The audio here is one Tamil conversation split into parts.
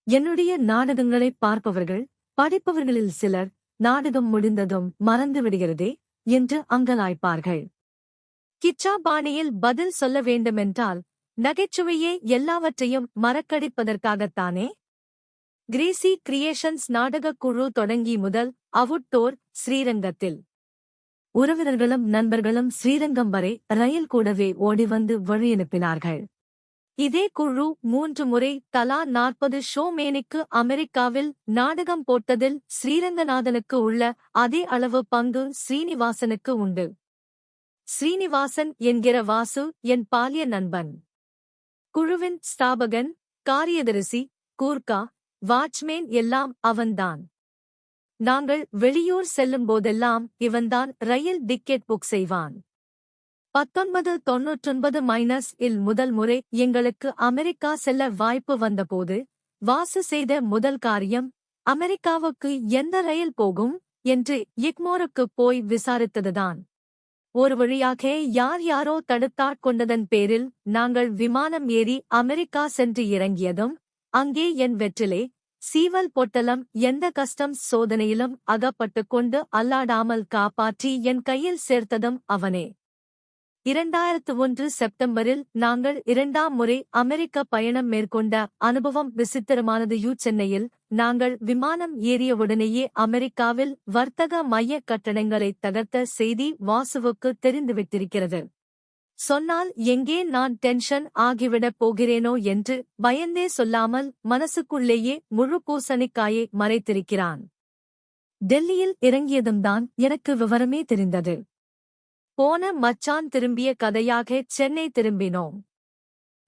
என்னுடைய நாடகங்களை பார்ப்பவர்கள், படிப்பவர்களில் சிலர், நாடகம் முடிந்ததும் மறந்துவிடுகிறதே என்று அங்கலாய்ப்பார்கள். கிச்சா பாணியில் பதில் சொல்ல வேண்டுமென்றால், நகைச்சுவையே எல்லாவற்றையும் மறக்கடிப்பதற்காகத்தானே? கிரேசி கிரியேஷன்ஸ் நாடகக் குழு தொடங்கி முதல் அவுட்டோர் ஸ்ரீரங்கத்தில். உறவினர்களும் நண்பர்களும் ஸ்ரீரங்கம் வரை ரயில் கூடவே ஓடிவந்து வழியனுப்பினார்கள். இதே குழு 3 முறை தலா 40 ஷோ மேனிக்கு அமெரிக்காவில் நாடகம் போட்டதில் ஸ்ரீரங்கநாதனுக்கு உள்ள அதே அளவு பங்கு ஸ்ரீனிவாசனுக்கு உண்டு. ஸ்ரீனிவாசன் என்கிற வாசு என் பாலிய நண்பன். குழுவின் ஸ்தாபகன், காரியதரிசி, கூர்க்கா, வாட்ச்மேன் எல்லாம் அவன்தான். நாங்கள் வெளியூர் செல்லும் போதெல்லாம் இவன்தான் ரயில் டிக்கெட் புக் செய்வான். 1999 முதல் முறை எங்களுக்கு அமெரிக்கா செல்ல வாய்ப்பு வந்தபோது வாசு செய்த முதல் காரியம், அமெரிக்காவுக்கு எந்த ரயில் போகும் என்று எக்மோருக்கு போய் விசாரித்ததுதான். ஒரு வழியாக யார் யாரோ தடுத்தாட்கொண்டதன் பேரில் நாங்கள் விமானம் ஏறி அமெரிக்கா சென்று இறங்கியதும், அங்கே என் வெற்றிலே சீவல் பொட்டலம் எந்த கஸ்டம்ஸ் சோதனையிலும் அகப்பட்டுக் கொண்டு அல்லாடாமல் காப்பாற்றி என் கையில் சேர்த்ததும் அவனே. 2001 செப்டம்பரில் நாங்கள் 2ஆம் முறை அமெரிக்க பயணம் மேற்கொண்ட அனுபவம் விசித்திரமானது. சென்னையில் நாங்கள் விமானம் ஏறியவுடனேயே அமெரிக்காவில் வர்த்தக மைய கட்டடங்களை தகர்த்த செய்தி வாசுவுக்கு தெரிந்துவிட்டிருக்கிறது. சொன்னால் எங்கே நான் டென்ஷன் ஆகிவிடப் போகிறேனோ என்று பயந்தே சொல்லாமல் மனசுக்குள்ளேயே முழு பூசணிக்காயை மறைத்திருக்கிறான். டெல்லியில் இறங்கியதும்தான் எனக்கு விவரமே தெரிந்தது. போன மச்சான் திரும்பிய கதையாக சென்னை திரும்பினோம்.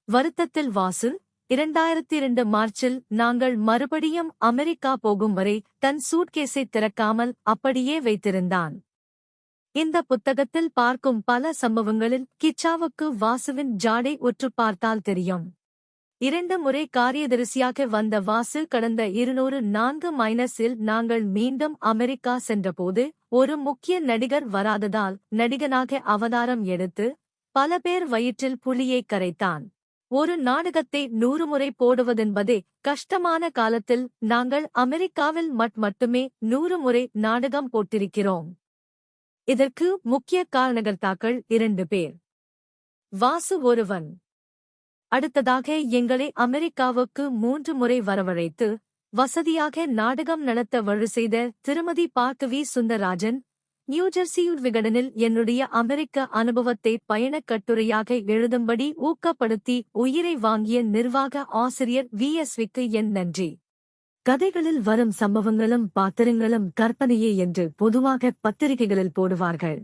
வருத்தத்தில் வாசு 2002 மார்ச்சில் நாங்கள் மறுபடியும் அமெரிக்கா போகும் வரை தன் சூட்கேஸை திறக்காமல் அப்படியே வைத்திருந்தான். இந்த புத்தகத்தில் பார்க்கும் பல சம்பவங்களில் கிச்சாவுக்கு வாசுவின் ஜாடை உற்று பார்த்தால் தெரியும். 2 முறை காரியதரிசியாக வந்த வாசு கடந்த 204 நாங்கள் மீண்டும் அமெரிக்கா சென்றபோது ஒரு முக்கிய நடிகர் வராததால் நடிகனாக அவதாரம் எடுத்து பல பேர் வயிற்றில் புளியை கரைத்தான். ஒரு நாடகத்தை 100 முறை போடுவதென்பதே கஷ்டமான காலத்தில் நாங்கள் அமெரிக்காவில் மட்டுமே 100 முறை நாடகம் போட்டிருக்கிறோம். இதற்கு முக்கிய காரணகர்த்தாக்கள் 2 பேர். வாசு ஒருவன். அடுத்ததாக எங்களை அமெரிக்காவுக்கு 3 முறை வரவழைத்து வசதியாக நாடகம் நடத்த வழி செய்த திருமதி பார்க்கவி சுந்தரராஜன், நியூஜெர்சியூர் விகடனில் என்னுடைய அமெரிக்க அனுபவத்தை பயணக் கட்டுரையாக எழுதும்படி ஊக்கப்படுத்தி உயிரை வாங்கிய நிர்வாக ஆசிரியர் VSVக்கு என் நன்றி. கதைகளில் வரும் சம்பவங்களும் பாத்திரங்களும் கற்பனையே என்று பொதுவாக பத்திரிகைகளில் போடுவார்கள்.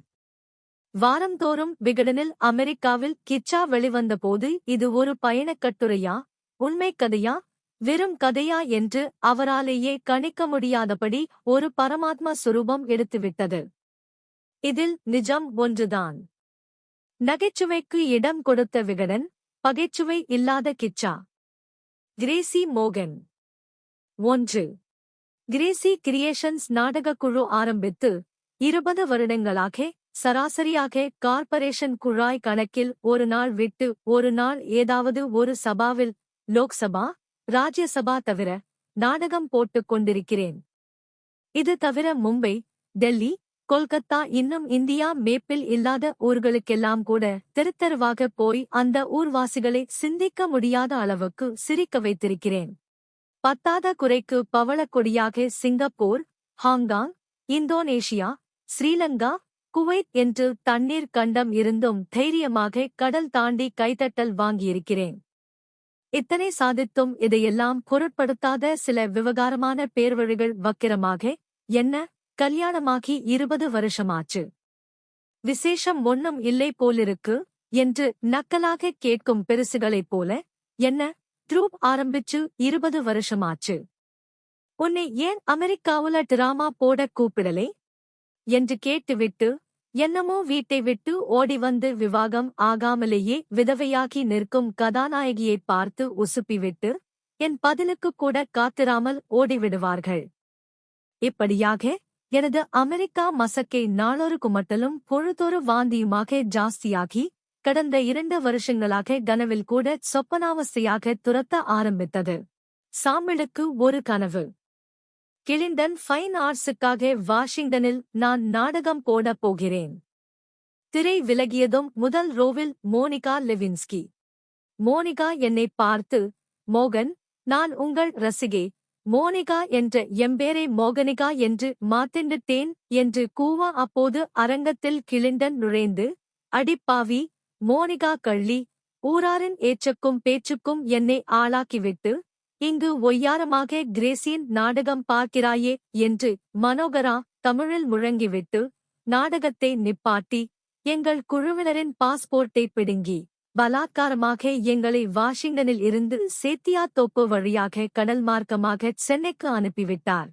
வாரந்தோறும் விகடனில் அமெரிக்காவில் கிச்சா வெளிவந்தபோது இது ஒரு பயணக் கட்டுரையா, உண்மைக் கதையா, வெறும் கதையா என்று அவராலேயே கணிக்க முடியாதபடி ஒரு பரமாத்மா சுரூபம் எடுத்துவிட்டது. இதில் நிஜம் ஒன்றுதான். நகைச்சுவைக்கு இடம் கொடுத்த விகடன், பகைச்சுவை இல்லாத கிச்சா. கிரேசி மோகன். 1. கிரேசி கிரியேஷன்ஸ் நாடகக்குழு ஆரம்பித்து 20 வருடங்களாக சராசரியாக கார்ப்பரேஷன் குழாய் கணக்கில் ஒரு நாள் விட்டு ஒரு நாள் ஏதாவது ஒரு சபாவில், லோக்சபா, ராஜ்யசபா தவிர நாடகம் போட்டுக் கொண்டிருக்கிறேன். இது தவிர மும்பை, டெல்லி, கொல்கத்தா இன்னும் இந்தியா மேப்பில் இல்லாத ஊர்களுக்கெல்லாம் கூட தெருத்தெருவாக போய் அந்த ஊர்வாசிகளை சிந்திக்க முடியாத அளவுக்கு சிரிக்க வைத்திருக்கிறேன். பத்தாத குறைக்கு பவளக்கொடியாக Singapore, Hong Kong, Indonesia, Sri Lanka, Kuwait என்று தண்ணீர் கண்டம் இருந்தும் தைரியமாக கடல் தாண்டி கைதட்டல் வாங்கியிருக்கிறேன். இத்தனை சாதித்தும் இதையெல்லாம் பொருட்படுத்தாத சில விவகாரமான பேர்வழிகள் வக்கிரமாக, என்ன கல்யாணமாகி 20 வருஷமாச்சு, விசேஷம் ஒன்னும் இல்லை போலிருக்கு என்று நக்கலாக கேட்கும் பெருசுகளைப் போல, என்ன ட்ரூப் ஆரம்பிச்சு 20 வருஷமாச்சு, உன்னை ஏன் அமெரிக்காவுல டிராமா போட கூப்பிடலே என்று கேட்டுவிட்டு, என்னமோ வீட்டை விட்டு ஓடி வந்து விவாகம் ஆகாமலேயே விதவையாகி நிற்கும் கதாநாயகியைப் பார்த்து உசுப்பிவிட்டு என் பதிலுக்குக் கூட காத்திராமல் ஓடிவிடுவார்கள். இப்படியாக எனது அமெரிக்கா மசக்கை நாளொரு குமட்டலும் பொழுதொரு வாந்தியுமாக ஜாஸ்தியாகி கடந்த 2 வருஷங்களாக கனவில் கூட சொப்பனாவஸ்தையாக துரத்த ஆரம்பித்தது. சாமிளுக்கு ஒரு கனவு. கிளின்டன் ஃபைன் ஆர்ட்ஸுக்காக வாஷிங்டனில் நான் நாடகம் போடப் போகிறேன். திரை விலகியதும் முதல் ரோவில் மோனிகா லெவின்ஸ்கி. மோனிகா என்னை பார்த்து, மோகன், நான் உங்கள் ரசிகை, மோனிகா என்ற எம்பேரை மோகனிகா என்று மாத்திண்டுட்டேன் என்று கூவ. அப்போது அரங்கத்தில் கிளின்டன் நுழைந்து, அடிப்பாவி, மோனிகா கள்ளி, ஊராரின் ஏச்சக்கும் பேச்சுக்கும் என்னை ஆளாக்கிவிட்டு, இங்கு ஒய்யாரமாக கிரேசியின் நாடகம் பார்க்கிறாயே என்று மனோகரா தமிழில் முழங்கிவிட்டு, நாடகத்தை நிப்பாட்டி, எங்கள் குழுவினரின் பாஸ்போர்ட்டை பிடுங்கி, பலாத்காரமாக எங்களை வாஷிங்டனில் இருந்து சேத்தியாத்தோப்பு வழியாக கடல் மார்க்கமாக சென்னைக்கு அனுப்பிவிட்டார்.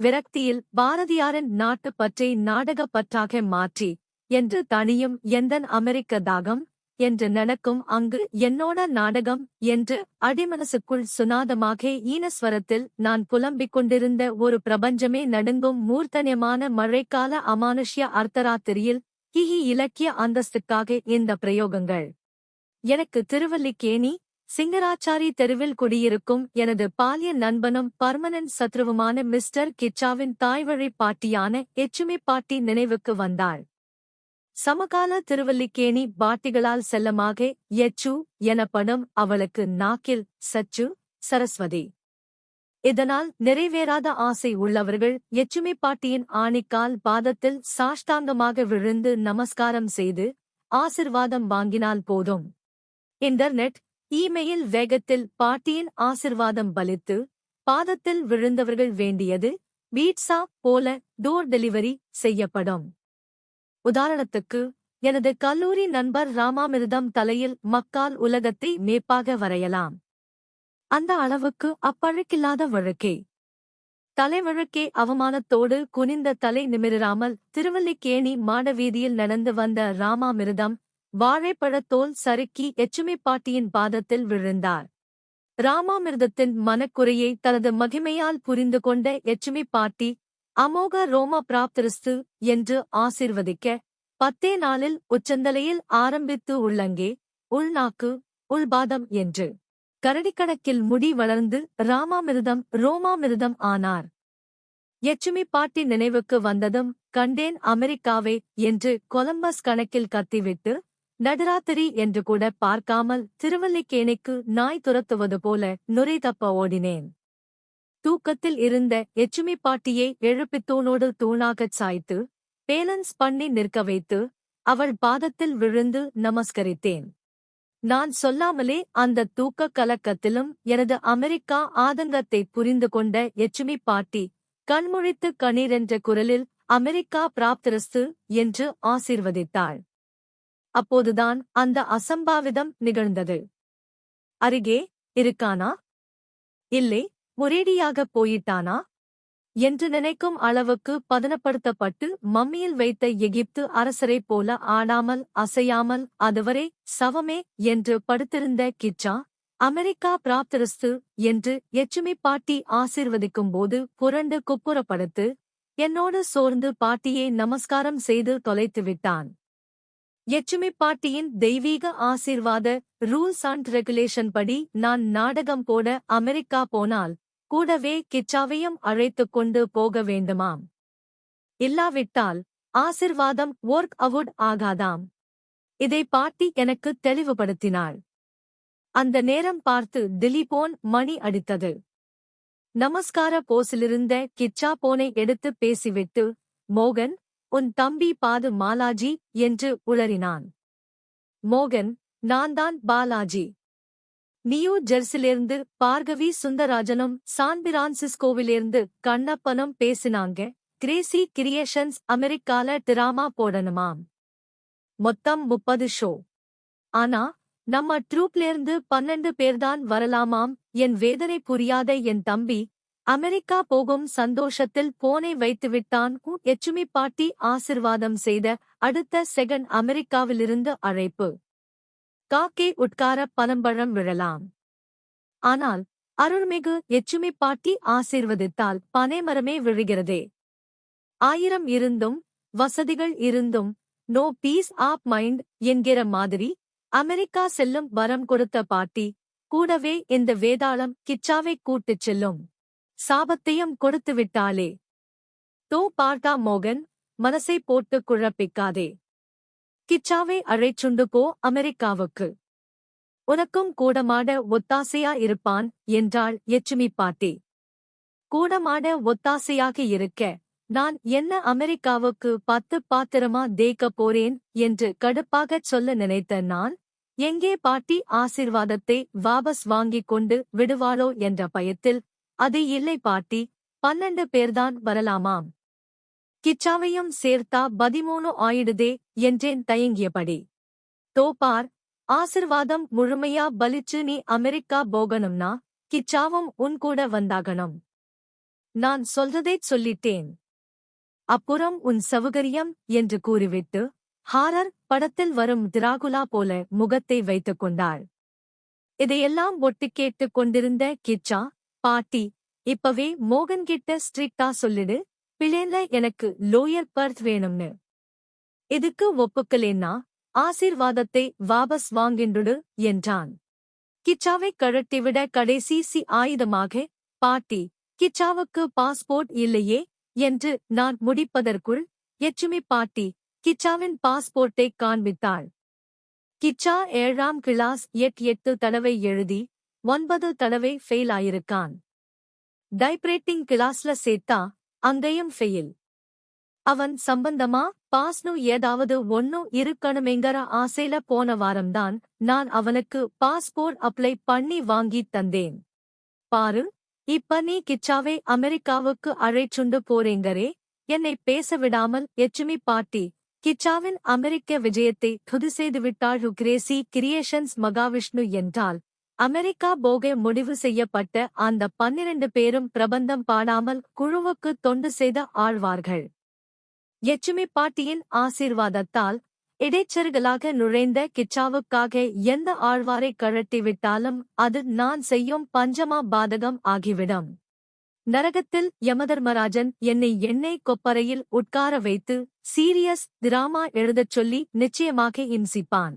விரக்தியில் பாரதியாரின் நாட்டுப் பற்றை நாடகப் பற்றாக மாற்றி, என்று தனியும் எந்தன் அமெரிக்க தாகம் என்று நடக்கும் அங்கு என்னோட நாடகம் என்று அடிமனசுக்குள் சுனாதமாக ஈனஸ்வரத்தில் நான் புலம்பிக் கொண்டிருந்த ஒரு பிரபஞ்சமே நடுங்கும் மூர்த்தன்யமான மழைக்கால அமானுஷ்ய அர்த்தராத்திரியில் ஹிஹி இலக்கிய அந்தஸ்துக்காக இந்த பிரயோகங்கள். எனக்கு திருவல்லிக்கேணி சிங்கராச்சாரி தெருவில் குடியிருக்கும் எனது பாலிய நண்பனும் பர்மனன்ட் சத்ருவுமான மிஸ்டர் கிச்சாவின் தாய்வழி பாட்டியான எச்சுமி பாட்டி நினைவுக்கு வந்தாள். சமகால திருவல்லிக்கேணி பாட்டிகளால் செல்லமாக எச்சு எனப்படும் அவளுக்கு நாக்கில் சச்சு, சரஸ்வதி. இதனால் நிறைவேறாத ஆசை உள்ளவர்கள் எச்சுமி பாட்டியின் ஆணிக்கால் பாதத்தில் சாஷ்டாங்கமாக விழுந்து நமஸ்காரம் செய்து ஆசிர்வாதம் வாங்கினால் போதும். இன்டர்நெட், இமெயில் வேகத்தில் பாட்டியின் ஆசிர்வாதம் பலித்து, பாதத்தில் விழுந்தவர்கள் வேண்டியது பீட்சா போல டோர் டெலிவரி செய்யப்படும். உதாரணத்துக்கு, எனது கல்லூரி நண்பர் ராமாமிர்தம் தலையில் மக்கால் உலகத்தை மேப்பாக வரையலாம். அந்த அளவுக்கு அப்பழுக்கில்லாத வழுக்கே. தலைவழுக்கே அவமானத்தோடு குனிந்த தலை நிமிராமல் திருவல்லிக்கேணி மாடவீதியில் நடந்து வந்த ராமாமிர்தம் வாழைப்பழத்தோல் சறுக்கி எச்சுமி பாட்டியின் பாதத்தில் விழுந்தார். ராமாமிர்தத்தின் மனக்குறையை தனது மகிமையால் புரிந்து கொண்ட எச்சுமி பாட்டி, அமோக ரோம பிராப்திருஸ்து என்று ஆசீர்வதிக்க, 10 நாளில் உச்சந்தலையில் ஆரம்பித்து உள்ளங்கே, உள்நாக்கு, உள்பாதம் என்று கரடிக்கணக்கில் முடி வளர்ந்து ரோமாமிர்தம் ஆனார். எச்சுமி பாட்டி நினைவுக்கு வந்ததும், கண்டேன் அமெரிக்காவே என்று கொலம்பஸ் கணக்கில் கத்திவிட்டு, நடுராத்திரி என்று கூட பார்க்காமல் திருவல்லிக்கேணிக்கு நாய் துரத்துவது போல நுரை தப்ப ஓடினேன். தூக்கத்தில் இருந்த எச்சுமி பாட்டியை எழுப்பித் தூணோடு தூணாகச் சாய்த்து, பேலன்ஸ் பண்ணி நிற்க வைத்து, அவள் பாதத்தில் விழுந்து நமஸ்கரித்தேன். நான் சொல்லாமலே அந்த தூக்கக் கலக்கத்திலும் எனது அமெரிக்கா ஆதங்கத்தை புரிந்து கொண்ட எச்சுமி பாட்டி, கண்முழித்து கணீரென்ற குரலில் அமெரிக்கா பிராப்திரஸ்து என்று ஆசீர்வதித்தாள். அப்போதுதான் அந்த அசம்பாவிதம் நிகழ்ந்தது. அருகே இருக்கானா? இல்லை, ஒரேடியாகப் போயிட்டானா என்று நினைக்கும் அளவுக்கு பதனப்படுத்தப்பட்டு மம்மியில் வைத்த எகிப்து அரசரைப் போல ஆடாமல் அசையாமல் அதுவரை சவமே என்று படுத்திருந்த கிச்சா, அமெரிக்கா பிராப்திரஸ்து என்று எச்சுமி பாட்டி ஆசீர்வதிக்கும்போது புரண்டு குப்புறப்படுத்து, என்னோடு சோர்ந்து பாட்டியை நமஸ்காரம் செய்து தொலைத்துவிட்டான். எச்சுமி பாட்டியின் தெய்வீக ஆசீர்வாத ரூல்ஸ் அண்ட் ரெகுலேஷன் படி நான் நாடகம் போட அமெரிக்கா போனால், கூடவே கிச்சாவையும் அழைத்துக் கொண்டு போக வேண்டுமாம். இல்லாவிட்டால் ஆசிர்வாதம் ஒர்க் அவுட் ஆகாதாம். இதை பாட்டி எனக்கு தெளிவுபடுத்தினாள். அந்த நேரம் பார்த்து திலீபோன் மணி அடித்தது. நமஸ்கார போஸிலிருந்த கிச்சா போனை எடுத்து பேசிவிட்டு, மோகன், உன் தம்பி பாது மாலாஜி என்று உளறினான். மோகன், நான்தான் பாலாஜி. நியூ ஜெர்சிலிருந்து பார்கவி சுந்தராஜனும் சான் பிரான்சிஸ்கோவிலிருந்து கண்ணப்பனும் பேசினாங்க. கிரேசி கிரியேஷன்ஸ் அமெரிக்கால டிராமா போடணுமாம். மொத்தம் 30 ஷோ. ஆனா நம்ம ட்ரூப்லேர்ந்து 12 பேர்தான் வரலாமாம். என் வேதனை புரியாத என் தம்பி அமெரிக்கா போகும் சந்தோஷத்தில் போனை வைத்துவிட்டான். எச்சுமி பாட்டி ஆசிர்வாதம் செய்த அடுத்த செகண்ட் அமெரிக்காவிலிருந்து அழைப்பு. காக்கே உட்கார பனம்பழம் விழலாம். ஆனால் அருள்மிகு எச்சுமி பாட்டி ஆசீர்வதித்தால் பனைமரமே விழுகிறதே. 1000 இருந்தும் வசதிகள் இருந்தும் நோ பீஸ் ஆப் மைண்ட் என்கிற மாதிரி அமெரிக்கா செல்லும் வரம் கொடுத்த பாட்டி கூடவே இந்த வேதாளம் கிச்சாவை கூட்டுச் செல்லும் சாபத்தையும் கொடுத்துவிட்டாளே. தோ பார்த்தா மோகன், மனசை போட்டு குழப்பிக்காதே. கிச்சாவை அழைச்சுண்டு போ அமெரிக்காவுக்கு. உனக்கும் கூடமாட ஒத்தாசையா இருப்பான் என்றாள் யட்சுமி பாட்டி. கூடமாட ஒத்தாசையாக இருக்க நான் என்ன அமெரிக்காவுக்கு 10 பாத்திரமா தேய்க்கப் போறேன் என்று கடுப்பாகச் சொல்ல நினைத்த நான், எங்கே பாட்டி ஆசீர்வாதத்தை வாபஸ் வாங்கிக் கொண்டு விடுவாளோ என்ற பயத்தில், அது இல்லை பாட்டி, 12 பேர்தான் வரலாமாம். கிச்சாவையும் சேர்த்தா 13 ஆயிடுதே என்றேன் தயங்கியபடி. தோப்பார், ஆசிர்வாதம் முழுமையா பலிச்சு நீ அமெரிக்கா போகணும்னா கிச்சாவும் உன் கூட வந்தாகணும். நான் சொல்றதைச் சொல்லிட்டேன். அப்புறம் உன் சௌகரியம் என்று கூறிவிட்டு ஹாரர் படத்தில் வரும் திராகுலா போல முகத்தை வைத்துக் கொண்டாள். இதையெல்லாம் ஒட்டு கேட்டுக் கொண்டிருந்த கிச்சா, பாட்டி, இப்பவே மோகன்கிட்ட ஸ்ட்ரிக்டா சொல்லிடு, பிளேன்ல எனக்கு லோயர் பர்த் வேணும்னு. இதுக்கு ஒப்புக்கலேன்னா ஆசீர்வாதத்தை வாபஸ் வாங்கிண்டுடு என்றான். கிச்சாவை கழட்டிவிட கடைசி ஆயுதமாக, பாட்டி, கிச்சாவுக்கு பாஸ்போர்ட் இல்லையே என்று நான் முடிப்பதற்குள் யட்சுமி பாட்டி கிச்சாவின் பாஸ்போர்ட்டை காண்பித்தாள். கிச்சா 7ஆம் கிளாஸ் 8 தடவை எழுதி 9 தடவை ஃபெயில் ஆயிருக்கான். டைப்ரைட்டிங் கிளாஸ்ல சேர்த்தா அங்கேயும் ஃபெயில். அவன் சம்பந்தமா பாஸ்னு ஏதாவது ஒன்னு இருக்கணுமேங்கற ஆசையில போன வாரம்தான் நான் அவனுக்கு பாஸ்போர்ட் அப்ளை பண்ணி வாங்கித் தந்தேன். பாரு, இப்ப நீ கிச்சாவை அமெரிக்காவுக்கு அழைச்சுண்டு போறேங்கரே, என்னை பேச விடாமல் யட்சுமி பாட்டி கிச்சாவின் அமெரிக்க விஜயத்தை துதி செய்துவிட்டாள். கிரேசி கிரியேஷன்ஸ் மகாவிஷ்ணு என்றால் அமெரிக்கா போக முடிவு செய்யப்பட்ட அந்த 12 பேரும் பிரபந்தம் பாடாமல் குழுவுக்கு தொண்டு செய்த ஆழ்வார்கள். யட்சுமி பாட்டியின் ஆசீர்வாதத்தால் இடைச்செருகலாக நுழைந்த கிச்சாவுக்காக எந்த ஆழ்வாரை கழட்டிவிட்டாலும் அது நான் செய்யும் பஞ்சமா பாதகம் ஆகிவிடும். நரகத்தில் யமதர்மராஜன் என்னை எண்ணெய் கொப்பரையில் உட்கார வைத்து சீரியஸ் திராமா எழுதச் சொல்லி நிச்சயமாக இம்சிப்பான்.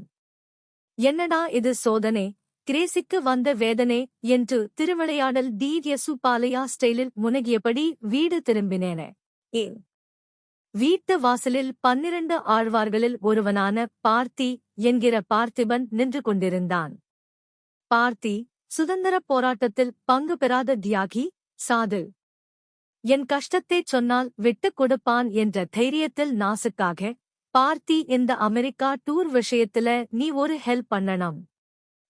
என்னடா இது சோதனை, கிரேசிக்கு வந்த வேதனை என்று திருவிளையாடல் டி.எஸ். பாலையா ஸ்டைலில் முனகியபடி வீடு திரும்பினேன. வீட்டு வாசலில் 12 ஆழ்வார்களில் ஒருவனான பார்த்தி என்கிற பார்த்திபன் நின்று கொண்டிருந்தான். பார்த்தி சுதந்திரப் போராட்டத்தில் பங்கு பெறாத தியாகி, சாது. என் கஷ்டத்தைச் சொன்னால் விட்டுக் கொடுப்பான் என்ற தைரியத்தில் நாசுக்காக, பார்த்தி இந்த அமெரிக்கா டூர் விஷயத்துல நீ ஒரு ஹெல்ப் பண்ணணும்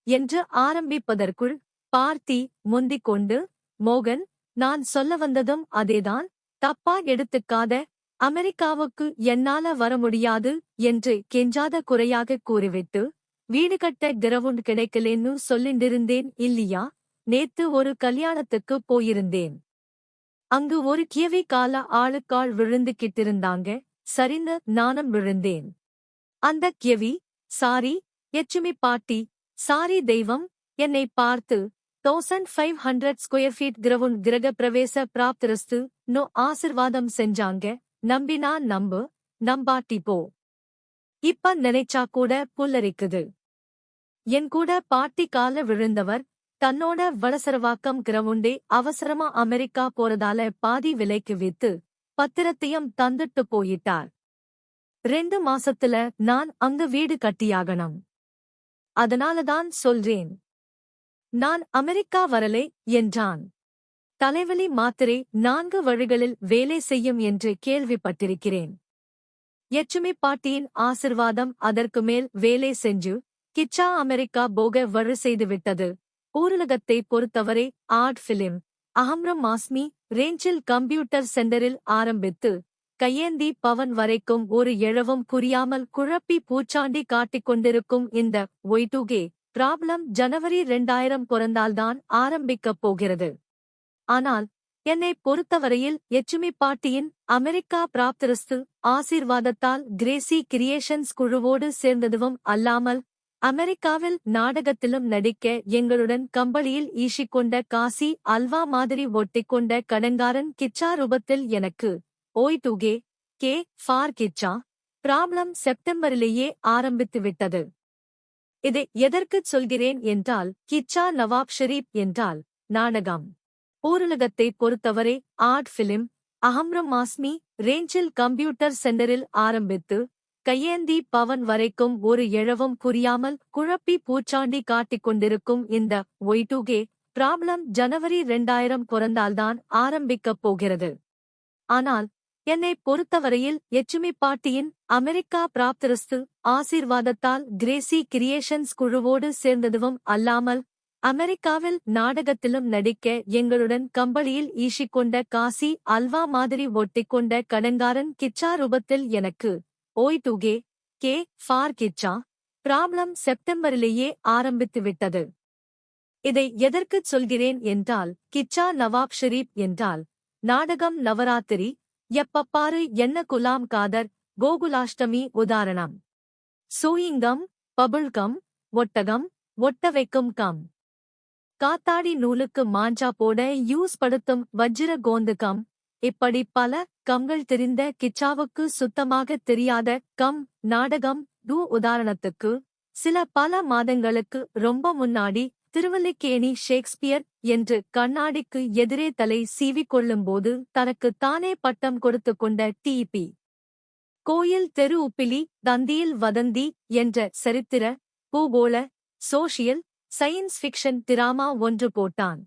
என்று ஆரம்பிப்பதற்குள் பார்த்தி முந்திக் கொண்டு, மோகன், நான் சொல்ல வந்ததும் அதேதான், தப்பா எடுத்துக்காத, அமெரிக்காவுக்கு என்னால வர முடியாது என்று கெஞ்சாத குறையாக கூறிவிட்டு, வீடு கட்ட கிரவுண்ட் கிடைக்கலேன்னு சொல்லிண்டிருந்தேன் இல்லையா, நேத்து ஒரு கல்யாணத்துக்கு போயிருந்தேன். அங்கு ஒரு கியவி கால ஆளுக்காள் விழுந்துகிட்டிருந்தாங்க, சரிந்து நானும் விழுந்தேன். அந்த கியவி, சாரி யட்சுமி பாட்டி, சாரி தெய்வம், என்னை பார்த்து 1500 ஸ்கொயர் ஃபீட் கிரவுண்ட் கிரக பிரவேச பிராப்திரஸ்து நோ ஆசிர்வாதம் செஞ்சாங்க. நம்பினா நம்பு, நம்பாட்டி போ. இப்ப நினைச்சா கூட புல்லரிக்குது. என் கூட பாட்டி கால விழுந்தவர் தன்னோட வடசரவாக்கம் கிரவுண்டே அவசரமா அமெரிக்கா போறதால பாதி விலைக்கு வித்து பத்திரத்தையும் தந்துட்டு போயிட்டார். 2 மாசத்துல நான் அங்க வீடு கட்டியாகணும். அதனாலதான் சொல்றேன். நான் அமெரிக்கா வரலே என்றான். தலைவலி மாத்திரை 4 வழிகளில் வேலை செய்யும் என்று கேள்விப்பட்டிருக்கிறேன். யட்சுமி பாட்டியின் ஆசிர்வாதம் அதற்கு மேல் வேலை செஞ்சு கிச்சா அமெரிக்கா போக வழி செய்துவிட்டது. ஊரலகத்தை பொறுத்தவரை ஆர்ட் பிலிம் அஹம்ரம் மாஸ்மி ரேஞ்சில் கம்ப்யூட்டர் சென்டரில் ஆரம்பித்து கையேந்தி பவன் வரைக்கும் ஒரு எழவும் புரியாமல் குழப்பி பூச்சாண்டி காட்டிக் கொண்டிருக்கும் இந்த ஒய்டுகே ப்ராப்ளம் ஜனவரி 2000 பிறந்தால்தான் ஆரம்பிக்கப் போகிறது. ஆனால் என்னை பொறுத்தவரையில் யட்சுமி பாட்டியின் அமெரிக்கா பிராப்திரஸ்து ஆசீர்வாதத்தால் கிரேசி கிரியேஷன்ஸ் குழுவோடு சேர்ந்ததுவும் அல்லாமல், அமெரிக்காவில் நாடகத்திலும் நடிக்க எங்களுடன் கம்பளியில் ஈசிக்கொண்ட காசி அல்வா மாதிரி ஒட்டிக்கொண்ட கடங்காரன் கிச்சா ரூபத்தில் எனக்கு ஓய்டுகே கே ஃபார் கிச்சா ப்ராப்ளம் செப்டம்பரிலேயே ஆரம்பித்துவிட்டது. இதை எதற்குச் சொல்கிறேன் என்றால் கிச்சா நவாப் ஷெரீப் என்றால் நாடகம். ஊரலகத்தை பொறுத்தவரை ஆர்ட் பிலிம் அஹம்ரம் மாஸ்மி ரேஞ்சில் கம்ப்யூட்டர் சென்டரில் ஆரம்பித்து கையேந்தி பவன் வரைக்கும் ஒரு எழவும் புரியாமல் குழப்பி பூச்சாண்டி காட்டிக் கொண்டிருக்கும் இந்த ஒய்2கே ப்ராப்ளம் ஜனவரி 2000 பிறந்தால்தான் ஆரம்பிக்கப் போகிறது. ஆனால் என்னை பொறுத்தவரையில் எச்சுமி பாட்டியின் அமெரிக்கா பிராப்தரஸ்து ஆசீர்வாதத்தால் கிரேசி கிரியேஷன்ஸ் குழுவோடு சேர்ந்ததுவும் அல்லாமல் அமெரிக்காவில் நாடகத்திலும் நடிக்க எங்களுடன் கம்பளியில் ஈசிக்கொண்ட காசி அல்வா மாதிரி ஒட்டிக்கொண்ட கடங்காரன் கிச்சா ரூபத்தில் எனக்கு ஒய்2கே கே ஃபார் கிச்சா ப்ராப்ளம் செப்டம்பரிலேயே ஆரம்பித்துவிட்டது. இதை எதற்குச் சொல்கிறேன் என்றால் கிச்சா நவாப் ஷெரீப் என்றால் நாடகம் நவராத்திரி எப்பப்பாரு என்ன குலாம் காதர் கோகுலாஷ்டமி உதாரணம். சூயிங்கம் பபுள்கம் ஒட்டகம் ஒட்ட வைக்கும் கம் காத்தாடி நூலுக்கு மாஞ்சா போட யூஸ் படுத்தும் வஜ்ர கோந்துகம் இப்படி பல கம்கள் தெரிந்த கிச்சாவுக்கு சுத்தமாக தெரியாத கம் நாடகம் உதாரணத்துக்கு சில பல மாதங்களுக்கு ரொம்ப முன்னாடி திருவல்லிக்கேணி ஷேக்ஸ்பியர் என்று கண்ணாடிக்கு எதிரே தலை சீவிக்கொள்ளும்போது தனக்கு தானே பட்டம் கொடுத்து கொண்ட டி.பி. கோயில் தெரு உப்பிலி தந்தியில் வதந்தி என்ற சரித்திர பூகோள சோஷியல் சயின்ஸ் ஃபிக்ஷன் டிராமா ஒன்று போட்டான்.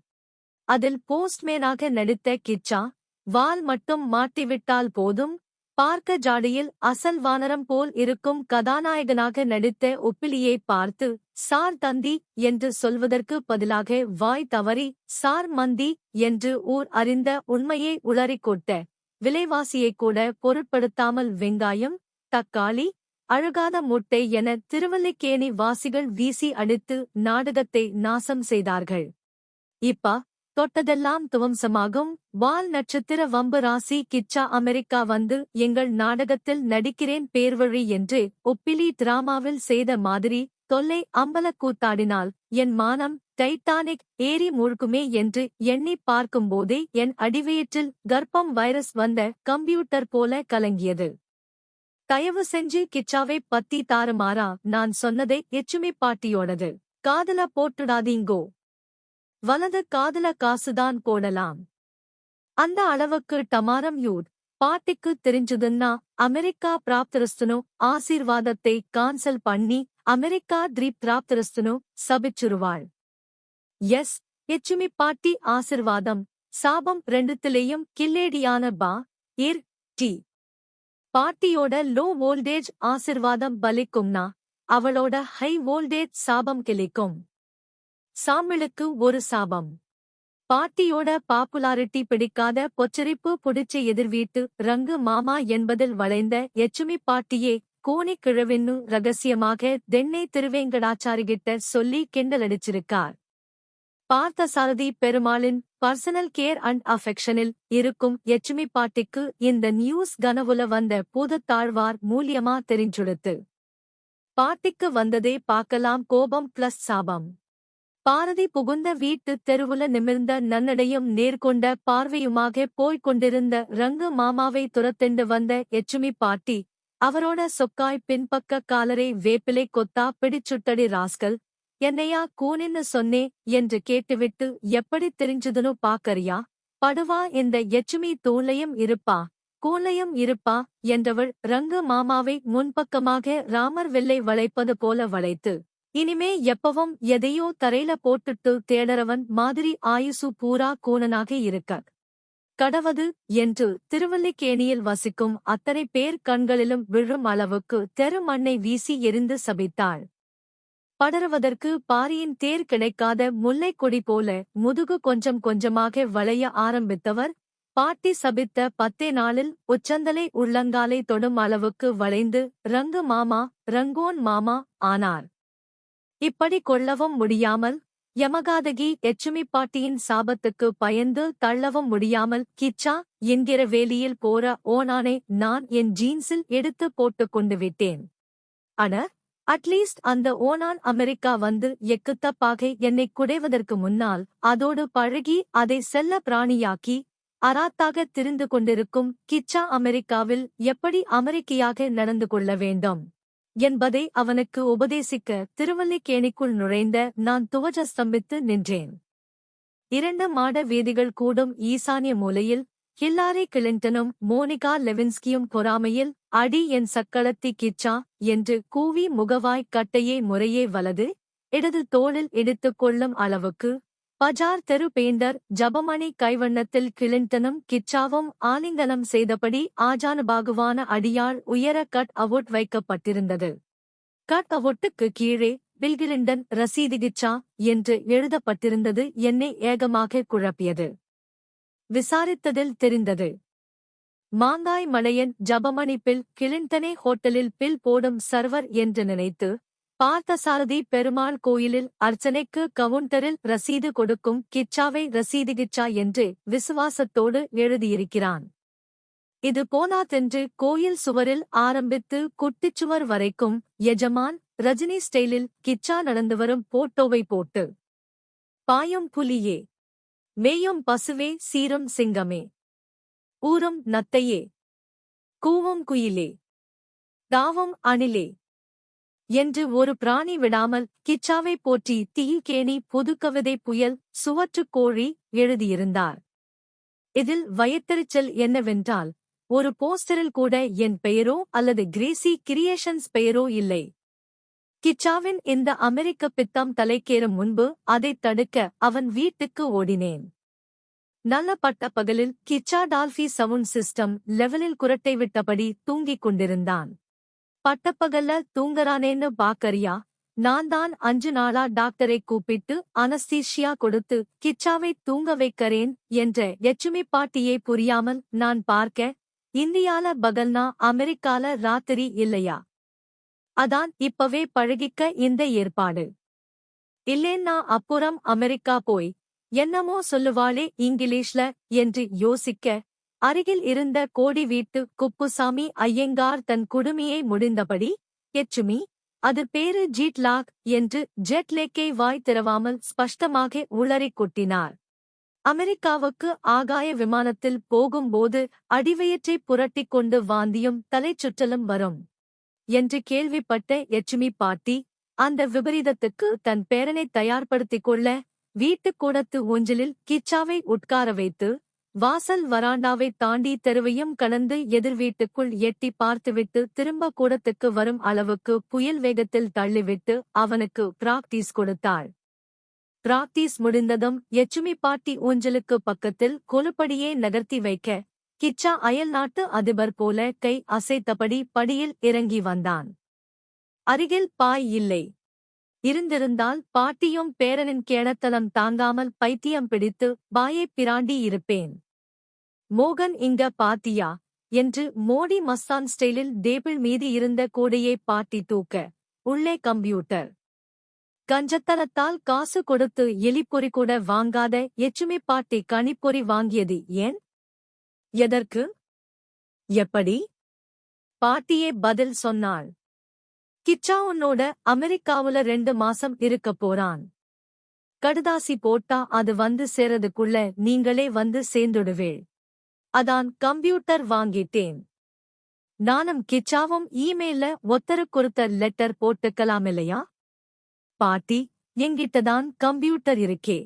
அதில் போஸ்ட்மேனாக நடித்த கிச்சா வால் மட்டும் மாட்டிவிட்டால் போதும் பார்க்க ஜாடியில் அசல் வானரம் போல் இருக்கும் கதாநாயகனாக நடித்த உப்பிலியை பார்த்து சார் தந்தி என்று சொல்வதற்கு பதிலாக வாய் தவறி சார் மந்தி என்று ஊர் அறிந்த உண்மையை உளறிக் கொட்ட விலைவாசியைக் கூட பொருட்படுத்தாமல் வெங்காயம் தக்காளி அழுகாத முட்டை என திருவல்லிக்கேணி வாசிகள் வீசி அடித்து நாடகத்தை நாசம் செய்தார்கள். இப்ப தொட்டதெல்லாம் துவம்சமாகும் வால் நட்சத்திர வம்பு ராசி கிச்சா அமெரிக்கா வந்து எங்கள் நாடகத்தில் நடிக்கிறேன் பேர்வழி என்று ஒப்பிலி டிராமாவில் செய்த மாதிரி தொல்லை அம்பலக்கூத்தாடினால் என் மானம் டைட்டானிக் ஏறி மூழ்குமே என்று எண்ணி பார்க்கும்போதே என் அடிவயிற்றில் கர்ப்பம் வைரஸ் வந்த கம்ப்யூட்டர் போல கலங்கியது. தயவு செஞ்சு கிச்சாவை பத்தி தாறுமாறா நான் சொன்னதை எச்சுமி பாட்டியோடது காதல போட்டுடாதீங்கோ. வலது காதல காசுதான் போடலாம். அந்த அளவுக்கு டமாரம் யூத் பாட்டிக்கு தெரிஞ்சுதுன்னா அமெரிக்கா பிராப்தரஸ்துனு ஆசீர்வாதத்தை கான்சல் பண்ணி அமெரிக்கா த்ரீப் பிராப்தரஸ்துனு சபிச்சுருவாள். எஸ் எச்சுமி பாட்டி ஆசிர்வாதம் சாபம் ரெண்டுத்திலேயும் கில்லேடியான பா இர் டி பாட்டியோட லோ வோல்டேஜ் ஆசிர்வாதம் பலிக்கும்னா அவளோட ஹை வோல்டேஜ் சாபம் கிளிக்கும். சாமிளுக்கு ஒரு சாபம். பாட்டியோட பாப்புலாரிட்டி பிடிக்காத பொச்சரிப்பு புடிச்ச எதிர்வீட்டு ரங்கு மாமா என்பதில் வளைந்த எச்சுமி பாட்டியே கோணி கிழவின்னு ரகசியமாக தென்னை திருவேங்கடாச்சாரிகிட்ட சொல்லி கிண்டலடிச்சிருக்கார். பார்த்தசாரதி பெருமாளின் பர்சனல் கேர் அண்ட் அஃபெக்ஷனில் இருக்கும் எச்சுமி பாட்டிக்கு இந்த நியூஸ் கனவுல வந்த பூதத்தாழ்வார் மூலியமா தெரிஞ்சுடுத்து. பாட்டிக்கு வந்ததே பார்க்கலாம் கோபம் பிளஸ் சாபம். பாரதி புகுந்த வீட்டு தெருவுல நிமிர்ந்த நன்னடையும் நேர்கொண்ட பார்வையுமாக போய்க் கொண்டிருந்த ரங்கு மாமாவை துரத்தெண்டு வந்த எச்சுமி பாட்டி அவரோட சொக்காய் பின்பக்க காலரை வேப்பிலை கொத்தா பிடிச்சுட்டடி ராஸ்கல் என்னையா கூனின்னு சொன்னே என்று கேட்டுவிட்டு எப்படி தெரிஞ்சுதுன்னு பாக்கறியா படுவா இந்த எச்சுமி தூளையும் இருப்பா கூலையும் இருப்பா என்றவள் ரங்கு மாமாவை முன்பக்கமாக ராமர் வெள்ளை வளைப்பது போல வளைத்து இனிமே எப்பவும் எதையோ தரையில போட்டுட்டு தேடறவன் மாதிரி ஆயுசு பூரா கூனனாக இருக்க கடவது என்று திருவல்லிக்கேணியில் வசிக்கும் அத்தனை பேர் கண்களிலும் விழும் அளவுக்கு தெரு மண்ணை வீசி எரிந்து சபித்தாள். படருவதற்கு பாரியின் தேர் கிடைக்காத முல்லைக் கொடி போல முதுகு கொஞ்சம் கொஞ்சமாக வளைய ஆரம்பித்தவர் பாட்டி சபித்த 10 நாளில் உச்சந்தலை உள்ளங்காலை தொடும் அளவுக்கு வளைந்து ரங்கு மாமா ரங்கோன் மாமா ஆனார். இப்படி கொள்ளவும் முடியாமல் யமகாதகி எச்சுமி பாட்டியின் சாபத்துக்கு பயந்து தள்ளவும் முடியாமல் கிச்சா என்கிற வேலியில் போற ஓனானை நான் என் ஜீன்ஸில் எடுத்து போட்டுக் கொண்டு விட்டேன். அட அட்லீஸ்ட் அந்த ஓனான் அமெரிக்கா வந்து எக்குத்தப்பாக என்னை குடைவதற்கு முன்னால் அதோடு பழகி அதை செல்ல பிராணியாக்கி அராத்தாக திரிந்து கொண்டிருக்கும் கிச்சா அமெரிக்காவில் எப்படி அமெரிக்கையாக நடந்து கொள்ள வேண்டும் என்பதை அவனுக்கு உபதேசிக்க திருவல்லிக்கேணிக்குள் நுழைந்த நான் துவஜஸ்தம்பித்து நின்றேன். 2 மாட வீதிகள் கூடும் ஈசான்ய மூலையில் ஹில்லாரி கிளின்டனும் மோனிகா லெவின்ஸ்கியும் பொறாமையில் அடி என் சக்களத்தி கிச்சா என்று கூவி முகவாய் கட்டையே முறையே வலது இடது தோளில் இடித்துக் கொள்ளும் அளவுக்கு பஜார் தெரு பெயிண்டர் ஜபமணி கைவண்ணத்தில் கிளின்டனும் கிச்சாவும் ஆலிங்கனம் செய்தபடி ஆஜானுபாகுவான அடியாள் உயர கட் அவுட் வைக்கப்பட்டிருந்தது. கட் அவுட்டுக்கு கீழே பில்கிளிண்டன் ரசீது கிச்சா என்று எழுதப்பட்டிருந்தது என்னை ஏகமாக குழப்பியது. விசாரித்ததில் தெரிந்தது. மாங்காய் மலையன் ஜபமணி பில் கிளின்டனே ஹோட்டலில் பில் போடும் சர்வர் என்று நினைத்து பார்த்தசாரதி பெருமாள் கோயிலில் அர்ச்சனைக்கு கவுண்டரில் ரசீது கொடுக்கும் கிச்சாவை ரசீது கிச்சா என்று விசுவாசத்தோடு எழுதியிருக்கிறான். இது போனாதென்று கோயில் சுவரில் ஆரம்பித்து குட்டிச்சுவர் வரைக்கும் எஜமான் ரஜினி ஸ்டைலில் கிச்சா நடந்து வரும் போட்டோவை போட்டு பாயும் புலியே, மேயும் பசுவே, சீரும் சிங்கமே, ஊரும் நத்தையே, கூவும் குயிலே, தாவும் அணிலே என்று ஒரு பிராணி விடாமல் கிச்சாவை போற்றி தீக்கேணி புதுக்கவிதை புயல் சுவற்றுக் கோழி எழுதியிருந்தார். இதில் வயத்தெரிச்சல் என்னவென்றால் ஒரு போஸ்டரில் கூட என் பெயரோ அல்லது கிரேசி கிரியேஷன்ஸ் பெயரோ இல்லை. கிச்சாவின் இந்த அமெரிக்க பித்தம் தலைக்கேறும் முன்பு அதைத் தடுக்க அவன் வீட்டுக்கு ஓடினேன். நல்ல பட்ட பகலில் கிச்சா டால்ஃபி சவுண்ட் சிஸ்டம் லெவலில் குரட்டை விட்டபடி தூங்கிக் கொண்டிருந்தான். பட்டப்பகல்ல தூங்கறானேன்னு பாக்கறியா? நான் தான் 5 நாளா டாக்டரை கூப்பிட்டு அனஸ்தீஷியா கொடுத்து கிச்சாவை தூங்க வைக்கறேன் என்ற எச்சுமி பாட்டியே புரியாமல் நான் பார்க்க, இந்தியால பகல்னா அமெரிக்கால ராத்திரி இல்லையா? அதான் இப்பவே பழகிக்க இந்த ஏற்பாடு. இல்லேன்னா அப்புறம் அமெரிக்கா போய் என்னமோ சொல்லுவாளே இங்கிலீஷ்ல என்று யோசிக்க, அருகில் இருந்த கோடி வீட்டு குப்புசாமி ஐயங்கார் தன் குடுமியை முடிந்தபடி, எச்சுமி, அது பேரு ஜீட்லாக் என்று ஜெட்லேக்கை வாய் திறவாமல் ஸ்பஷ்டமாக உளறிக் கொட்டினார். அமெரிக்காவுக்கு ஆகாய விமானத்தில் போகும்போது அடிவயிற்றை புரட்டிக் கொண்டு வாந்தியும் தலைச்சுற்றலும் வரும் என்று கேள்விப்பட்ட எச்சுமி பாட்டி, அந்த விபரீதத்துக்கு தன் பேரனை தயார்படுத்திக் கொள்ள வீட்டுக் கூடத்து ஊஞ்சலில் கிச்சாவை உட்கார வைத்து வாசல் வராண்டாவை தாண்டி தெருவையும் கடந்து எதிர் வீட்டுக்குள் எட்டி பார்த்துவிட்டு திரும்ப கூடத்துக்கு வரும் அளவுக்கு புயல் வேகத்தில் தள்ளிவிட்டு அவனுக்கு பிராக்டீஸ் கொடுத்தாள். பிராக்டீஸ் முடிந்ததும் எச்சுமி பாட்டி ஊஞ்சலுக்கு பக்கத்தில் கொலுப்படியே நகர்த்தி வைக்க, கிச்சா அயல் நாட்டு அதிபர் போல கை அசைத்தபடி படியில் இறங்கி வந்தான். அருகில் பாய் இல்லை. இருந்திருந்தால் பாட்டியும் பேரனின் கேணத்தலம் தாங்காமல் பைத்தியம் பிடித்து பாயைப் பிராண்டி இருப்பேன். மோகன் இங்க பாத்தியா என்று மோடி மஸ்தான் ஸ்டைலில் டேபிள் மீது இருந்த கூடையை பாட்டி தூக்க, உள்ளே கம்ப்யூட்டர். கஞ்சத்தனத்தால் காசு கொடுத்து எலிப்பொறி கூட வாங்காத எச்சுமி பாட்டி கணிப்பொறி வாங்கியது ஏன்? எதற்கு? எப்படி? பாட்டியே பதில் சொன்னாள். கிச்சா உன்னோட அமெரிக்காவுல 2 மாசம் இருக்க போறான். கடுதாசி போட்டா அது வந்து சேரதுக்குள்ள நீங்களே வந்து சேர்ந்துடுவேள். அதான் கம்ப்யூட்டர் வாங்கிட்டேன். நானும் கிச்சாவும் இமெயில்ல ஒத்தருக்கொருத்தர் லெட்டர் போட்டுக்கலாமில்லையா? பாட்டி, எங்கிட்டதான் கம்ப்யூட்டர் இருக்கே.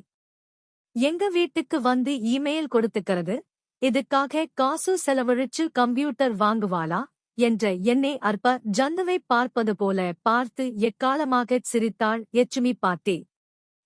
எங்க வீட்டுக்கு வந்து இமெயில் கொடுத்துக்கிறது? இதுக்காக காசு செலவழிச்சு கம்ப்யூட்டர் வாங்குவாளா என்ற என்னை அற்ப ஜந்துவை பார்ப்பது போல பார்த்து எக்காலமாகச் சிரித்தாள் எச்சுமி பாட்டி.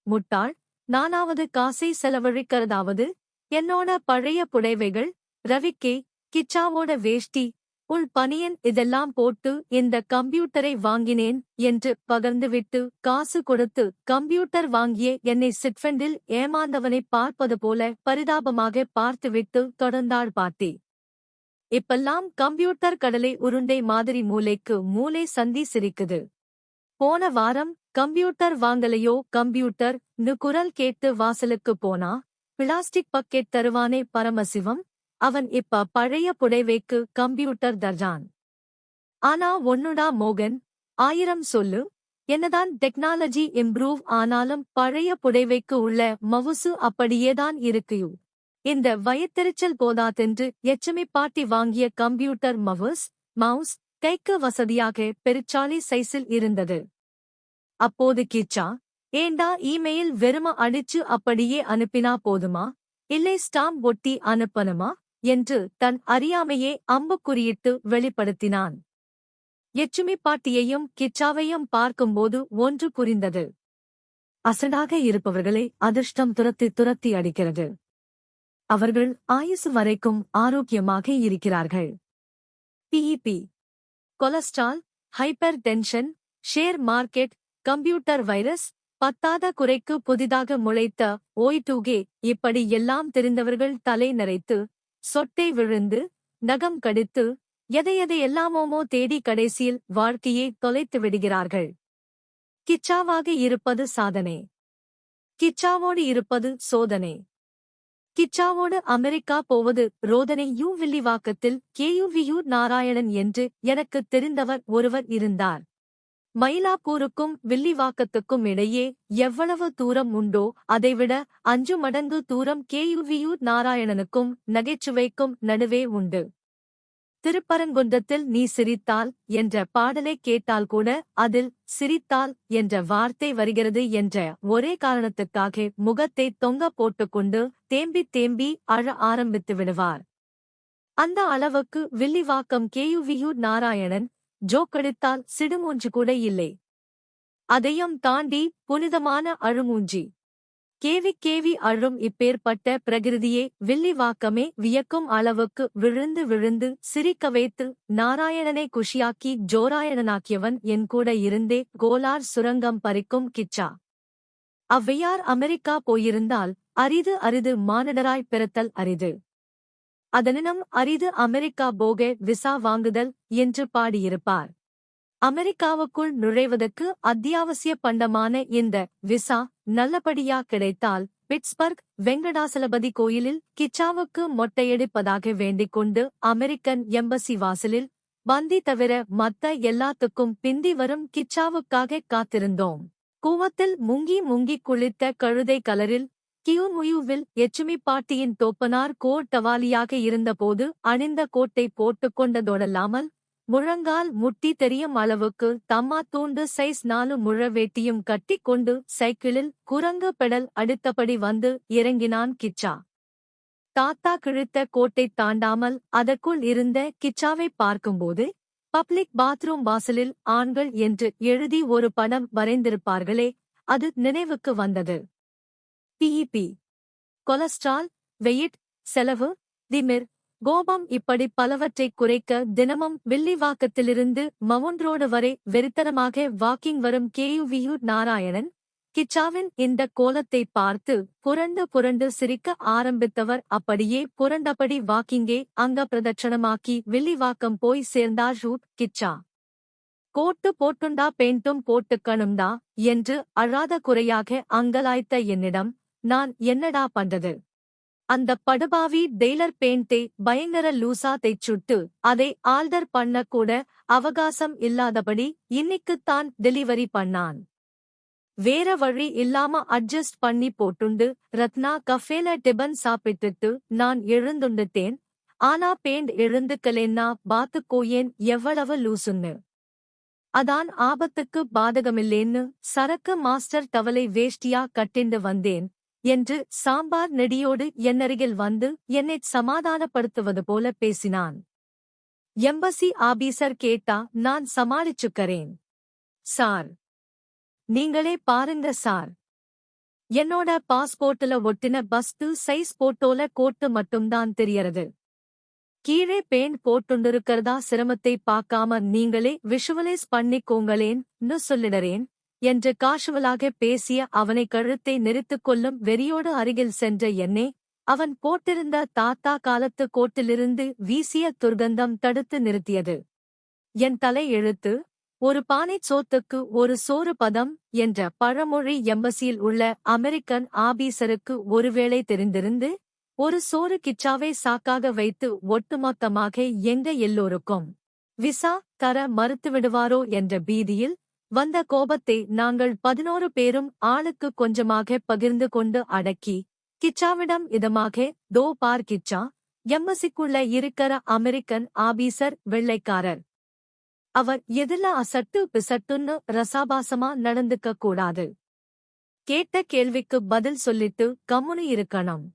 முட்டாள், நானாவது காசை செலவழிக்கிறதாவது? என்னோட பழைய புடைவைகள், ரவிக்கே, கிச்சாவோட வேஷ்டி, உள் பனியன் இதெல்லாம் போட்டு இந்த கம்ப்யூட்டரை வாங்கினேன் என்று பகர்ந்துவிட்டு காசு கொடுத்து கம்ப்யூட்டர் வாங்கிய என்னை சிட்ஃபண்டில் ஏமாந்தவனைப் பார்ப்பது போல பரிதாபமாக பார்த்துவிட்டு தொடர்ந்தாள் பாட்டி. இப்பெல்லாம் கம்ப்யூட்டர் கடலை உருண்டை மாதிரி மூலைக்கு மூலை சந்தி சிரிக்குது. போன வாரம் கம்ப்யூட்டர் வாங்கலையோ கம்ப்யூட்டர் நு குரல் கேட்டு வாசலுக்கு போனா, பிளாஸ்டிக் பக்கெட் தருவானே பரமசிவம், அவன் இப்ப பழைய புடைவைக்கு கம்ப்யூட்டர் தர்றான். ஆனா ஒன்னுடா மோகன், 1000 சொல்லு, என்னதான் டெக்னாலஜி இம்ப்ரூவ் ஆனாலும் பழைய புடைவைக்கு உள்ள மவுசு அப்படியேதான் இருக்குயூ. இந்த வயத்தெரிச்சல் போதாதென்று எச்சுமி பாட்டி வாங்கிய கம்ப்யூட்டர் மவுஸ், கைக்கு வசதியாக பெருச்சாளி சைஸில் இருந்தது. அப்போது கிச்சா, ஏண்டா இமெயில் வெறும அடிச்சு அப்படியே அனுப்பினா போதுமா, இல்லை ஸ்டாம்ப் ஒட்டி அனுப்பனுமா என்று தன் அறியாமையே அம்புக்குறியிட்டு வெளிப்படுத்தினான். எச்சுமி பாட்டியையும் கிச்சாவையும் பார்க்கும்போது ஒன்று புரிந்தது. அசடாக இருப்பவர்களை அதிர்ஷ்டம் துரத்தி துரத்தி அடிக்கிறது. அவர்கள் ஆயுசு வரைக்கும் ஆரோக்கியமாக இருக்கிறார்கள். BP, cholesterol, hypertension, share market, computer virus, பத்தாத குறைக்கு புதிதாக முளைத்த ஓய்2கே, இப்படி எல்லாம் தெரிந்தவர்கள் தலை நரைத்து, சொட்டை விழுந்து, நகம் கடித்து, எதையெல்லாமோ தேடி கடைசியில் வாழ்க்கையை தொலைத்து விடுகிறார்கள். கிச்சாவாக இருப்பது சாதனை. கிச்சாவோடு இருப்பது சோதனை. கிச்சாவோடு அமெரிக்கா போவது ரோதனை. வில்லிவாக்கத்தில் KUVU நாராயணன் என்று எனக்குத் தெரிந்தவர் ஒருவர் இருந்தார். மயிலாப்பூருக்கும் வில்லிவாக்கத்துக்கும் இடையே எவ்வளவு தூரம் உண்டோ அதைவிட 5 மடங்கு தூரம் KUVU நாராயணனுக்கும் நகைச்சுவைக்கும் நடுவே உண்டு. திருப்பரங்குன்றத்தில் நீ சிரித்தால் என்ற பாடலை கேட்டால் கூட அதில் சிரித்தால் என்ற வார்த்தை வருகிறது என்ற ஒரே காரணத்துக்காக முகத்தை தொங்க போட்டுக்கொண்டு தேம்பி தேம்பி அழ ஆரம்பித்து விடுவார். அந்த அளவுக்கு வில்லிவாக்கம் KUVU நாராயணன் ஜோக்கடித்தால் சிடுமூஞ்சு கூட இல்லை. அதையும் தாண்டி புனிதமான அழுமூஞ்சி. கேவி அழும். இப்பேற்பட்ட பிரகிருதியே வில்லிவாக்கமே வியக்கும் அளவுக்கு விழுந்து விழுந்து சிரிக்க வைத்து நாராயணனை குஷியாக்கி ஜோராயணனாக்கியவன் என் கூட இருந்தே கோலார் சுரங்கம் பறிக்கும் கிச்சா. அவ்வையார் அமெரிக்கா போயிருந்தால் அரிது மானிடராய் பிறத்தல் அரிது. அதனினும் அரிது அமெரிக்கா போக விசா வாங்குதல் என்று பாடியிருப்பார். அமெரிக்காவுக்குள் நுழைவதற்கு அத்தியாவசிய பண்டமான இந்த விசா நல்லபடியா கிடைத்தால் பிட்ஸ்பர்க் வெங்கடாசலபதி கோயிலில் கிச்சாவுக்கு மொட்டையடிப்பதாக வேண்டிக் கொண்டு அமெரிக்கன் எம்பசி வாசலில் பந்தி தவிர மத்த எல்லாத்துக்கும் பிந்தி வரும் கிச்சாவுக்காக காத்திருந்தோம். கூவத்தில் முங்கி குளித்த கழுதை கலரில் கியூமுயுவில் எச்சுமி பாட்டியின் தோப்பனார் கோட்டவாலியாக இருந்தபோது அணிந்த கோட்டை போட்டுக் கொண்டதோடல்லாமல் முழங்கால் முட்டி தெரியும் அளவுக்கு தம்மா தூண்டு சைஸ் 4 முழ வேட்டியும் கட்டிக் கொண்டு சைக்கிளில் குரங்கு பெடல் அடித்தபடி வந்து இறங்கினான் கிச்சா. தாத்தா கிழித்த கோட்டை தாண்டாமல் அதற்குள் இருந்த கிச்சாவை பார்க்கும்போது பப்ளிக் பாத்ரூம் வாசலில் ஆண்கள் என்று எழுதி ஒரு படம் வரைந்திருப்பார்களே, அது நினைவுக்கு வந்தது. பிஇபி, கொலஸ்ட்ரால், வெயிட், செலவு, திமிர், கோபம் இப்படி பலவற்றைக் குறைக்க தினமும் வில்லிவாக்கத்திலிருந்து மவுண்ட் ரோடு வரை வெறித்தனமாக வாக்கிங் வரும் KUVU நாராயணன் கிச்சாவின் இந்த கோலத்தை பார்த்து புரண்டு சிரிக்க ஆரம்பித்தவர் அப்படியே புரண்டபடி வாக்கிங்கே அங்க பிரதட்சணமாக்கி வில்லிவாக்கம் போய் சேர்ந்தார் கிச்சா. கோட்டு போட்டுண்டா பெயிண்டும் போட்டுக்கணும்டா என்று அழாத குறையாக அங்கலாய்த்த என்னிடம் நான் என்னடா பண்றது, அந்த படுபாவி டெய்லர் பெயிண்டை பயங்கர லூசா தைச்சுட்டு அதை ஆல்டர் பண்ண கூட அவகாசம் இல்லாதபடி இன்னிக்குத்தான் டெலிவரி பண்ணான். வேற வழி இல்லாம அட்ஜஸ்ட் பண்ணி போட்டுண்டு ரத்னா கஃபேல டிபன் சாப்பிட்டுட்டு நான் எழுந்துண்டுட்டேன். ஆனா பெயிண்ட் எழுந்துக்கலேன்னா பாத்துக்கோயேன் எவ்வளவு லூசுன்னு. அதான் ஆபத்துக்கு பாதகமில்லேன்னு சரக்கு மாஸ்டர் டவலை வேஷ்டியா கட்டிண்டு வந்தேன் என்று சாம்பார் நெடியோடு என்னருகில் வந்து என்னைச் சமாதானப்படுத்துவது போல பேசினான். எம்பசி ஆபீசர் கேட்டா நான் சமாளிச்சுக்கறேன் சார், நீங்களே பாருங்க சார், என்னோட பாஸ்போர்ட்ல ஒட்டின பஸ்து சைஸ் போட்டோல கோட்டு மட்டும்தான் தெரியறது. கீழே பெயிண்ட் போட்டுண்டிருக்கிறதா சிரமத்தை பார்க்காம நீங்களே விஷுவலைஸ் பண்ணிக்கோங்களேன்னு சொல்லிடறேன் என்று காஷுவலாக பேசிய அவனை கழுத்தை நெரித்துக் கொள்ளும் வெறியோடு அருகில் சென்ற என்னை அவன் போட்டிருந்த தாத்தா காலத்து கோட்டிலிருந்து வீசிய துர்கந்தம் தடுத்து நிறுத்தியது. என் தலை எழுத்து, ஒரு பானைச் சோத்துக்கு ஒரு சோறு பதம் என்ற பழமொழி எம்பசியில் உள்ள அமெரிக்கன் ஆபீசருக்கு ஒருவேளை தெரிந்திருந்து ஒரு சோறு கிச்சாவை சாக்காக வைத்து ஒட்டுமொத்தமாக எங்க எல்லோருக்கும் விசா தர மறுத்துவிடுவாரோ என்ற பீதியில் வந்த கோபத்தை நாங்கள் 11 பேரும் ஆளுக்கு கொஞ்சமாக பகிர்ந்து கொண்டு அடக்கி கிச்சாவிடம் இதமாக, தோ பார் கிச்சா, எம்பசிக்குள்ள இருக்கிற அமெரிக்கன் ஆபீசர் வெள்ளைக்காரர். அவர் எதில அசட்டு பிசட்டுன்னு ரசாபாசமா நடந்துக்க கூடாது. கேட்ட கேள்விக்கு பதில் சொல்லிட்டு கம்முனு இருக்கணும்.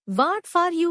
What for you